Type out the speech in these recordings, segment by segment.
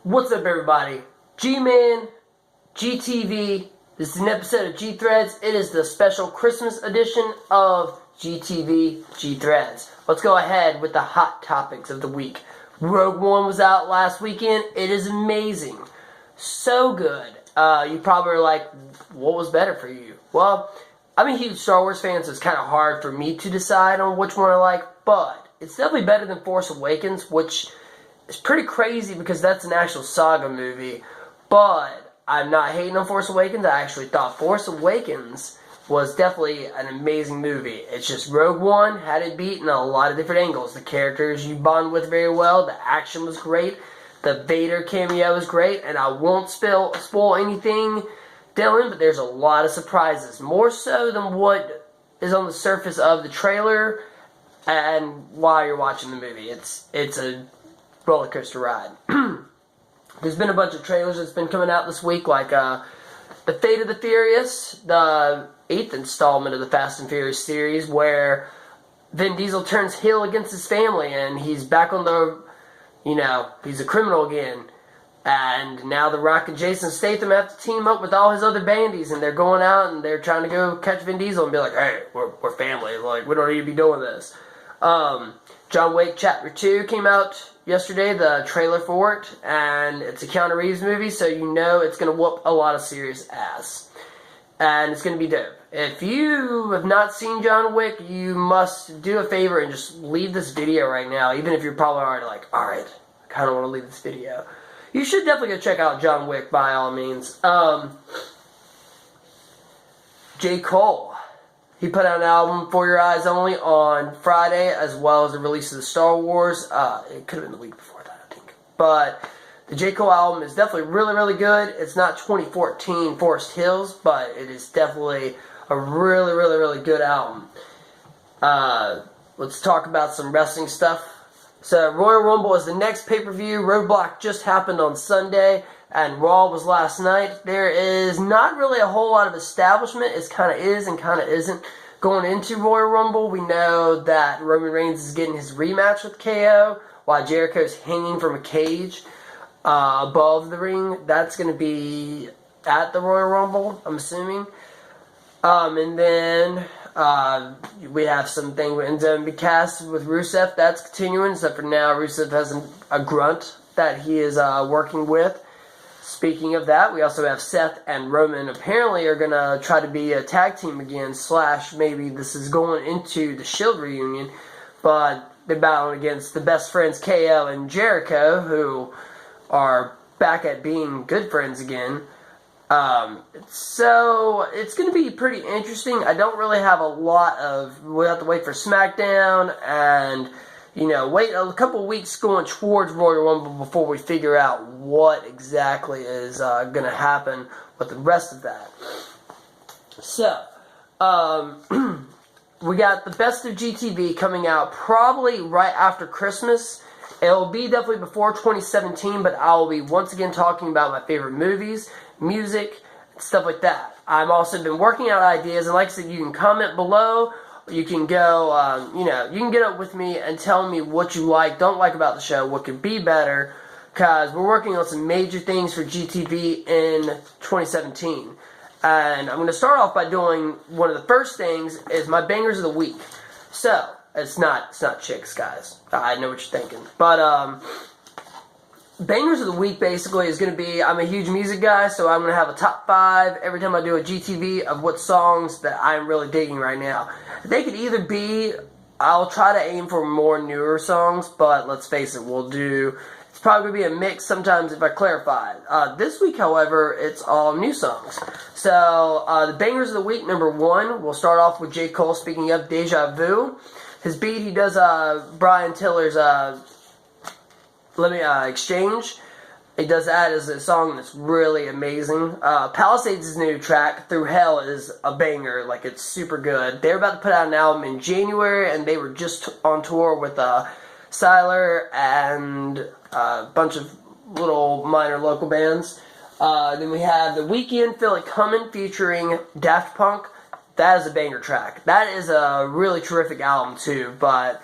What's up, everybody? G-Man, GTV. This is an episode of G-Threads. It is the special Christmas edition of GTV G-Threads. Let's go ahead with the hot topics of the week. Rogue One was out last weekend. It is amazing. So good. You probably are like, what was better for you? Well, I'm a huge Star Wars fan, so it's kind of hard for me to decide on which one I like, but it's definitely better than Force Awakens, which is pretty crazy because that's an actual saga movie. But I'm not hating on Force Awakens. I actually thought Force Awakens was definitely an amazing movie. It's just Rogue One had it beat in a lot of different angles. The characters you bond with very well. The action was great. The Vader cameo was great. And I won't spoil anything, Dylan, but there's a lot of surprises. More so than what is on the surface of the trailer and while you're watching the movie. It's a roller coaster ride. There's been a bunch of trailers that's been coming out this week, like The Fate of the Furious, the 8th installment of the Fast and Furious series, where Vin Diesel turns heel against his family and he's back on the, he's a criminal again. And now The Rock and Jason Statham have to team up with all his other bandies, and they're going out and they're trying to go catch Vin Diesel and be like, hey, we're family, like, we don't need to be doing this. John Wick Chapter 2 came out yesterday, the trailer for it, and it's a Keanu Reeves movie, so you know it's going to whoop a lot of serious ass. And it's going to be dope. If you have not seen John Wick, you must do a favor and just leave this video right now, even if you're probably already like, alright, I kind of want to leave this video. You should definitely go check out John Wick by all means. J. Cole. He put out an album, For Your Eyes Only, on Friday, as well as the release of the Star Wars. It could have been the week before that, I think. But the J. Cole album is definitely really, really good. It's not 2014 Forest Hills, but it is definitely a really, really, really good album. Let's talk about some wrestling stuff. So, Royal Rumble is the next pay-per-view. Roadblock just happened on Sunday, and Raw was last night. There is not really a whole lot of establishment. It kind of is and kind of isn't. Going into Royal Rumble, we know that Roman Reigns is getting his rematch with KO, while Jericho's hanging from a cage above the ring. That's going to be at the Royal Rumble, I'm assuming. And then we have something with Enzo and Bicast with Rusev. That's continuing, so for now Rusev has a grunt that he is working with. Speaking of that, we also have Seth and Roman apparently are going to try to be a tag team again, / maybe this is going into the Shield reunion, but they're battling against the best friends KO and Jericho, who are back at being good friends again. So it's going to be pretty interesting. I don't really have a lot of, we'll have to wait for SmackDown and, wait a couple weeks going towards Royal Rumble before we figure out what exactly is going to happen with the rest of that. So, we got the Best of GTV coming out probably right after Christmas. It'll be definitely before 2017, but I will be once again talking about my favorite movies, music, stuff like that. I've also been working out ideas, and like I said, you can comment below. You can go, you can get up with me and tell me what you like, don't like about the show, what could be better, because we're working on some major things for GTV in 2017. And I'm going to start off by doing one of the first things is my bangers of the week. So, it's not chicks, guys. I know what you're thinking. But, bangers of the week basically is going to be, I'm a huge music guy, so I'm going to have a top 5 every time I do a GTV of what songs that I'm really digging right now. They could either be, I'll try to aim for more newer songs, but let's face it, it's probably going to be a mix sometimes if I clarify. This week, however, it's all new songs. So, the bangers of the week, number 1, we'll start off with J. Cole, speaking of Deja Vu. His beat, he does Brian Tiller's Exchange. He does that as a song that's really amazing. Palisades' new track, Through Hell, is a banger. Like, it's super good. They're about to put out an album in January, and they were just on tour with Siler and a bunch of little minor local bands. Then we have The Weeknd, Feel It Comin' featuring Daft Punk. That is a banger track. That is a really terrific album, too, but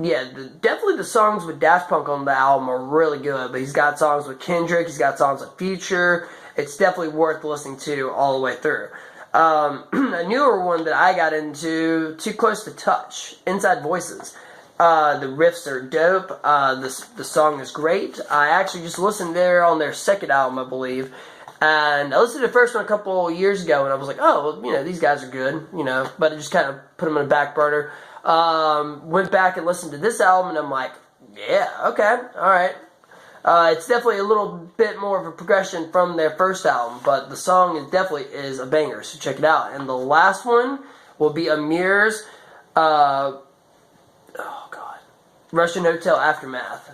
yeah, definitely the songs with Daft Punk on the album are really good. But he's got songs with Kendrick. He's got songs with Future. It's definitely worth listening to all the way through. A newer one that I got into, Too Close to Touch, Inside Voices. The riffs are dope. The song is great. I actually just listened there on their second album, I believe. And I listened to the first one a couple years ago, and I was like, oh, well, these guys are good, but I just kind of put them in the back burner. Went back and listened to this album, and I'm like, yeah, okay, alright. It's definitely a little bit more of a progression from their first album, but the song definitely is a banger, so check it out. And the last one will be Amir's, Russian Hotel Aftermath.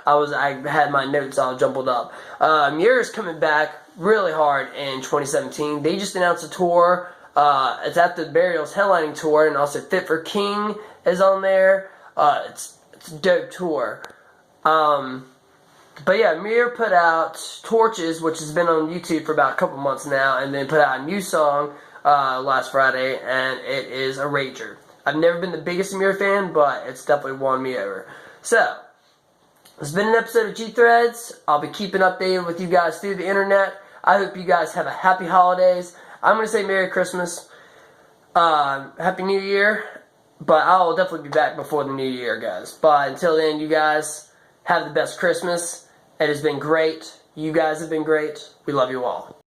I had my notes all jumbled up. Amir is coming back really hard in 2017. They just announced a tour. It's at the Burial's headlining tour, and also Fit for King is on there. It's a dope tour. But yeah, Amir put out Torches, which has been on YouTube for about a couple months now, and then put out a new song last Friday, and it is a rager. I've never been the biggest Amir fan, but it's definitely won me over. So, it's been an episode of G-Threads. I'll be keeping updated with you guys through the internet. I hope you guys have a happy holidays. I'm going to say Merry Christmas, Happy New Year, but I'll definitely be back before the New Year, guys. But until then, you guys have the best Christmas. It has been great. You guys have been great. We love you all.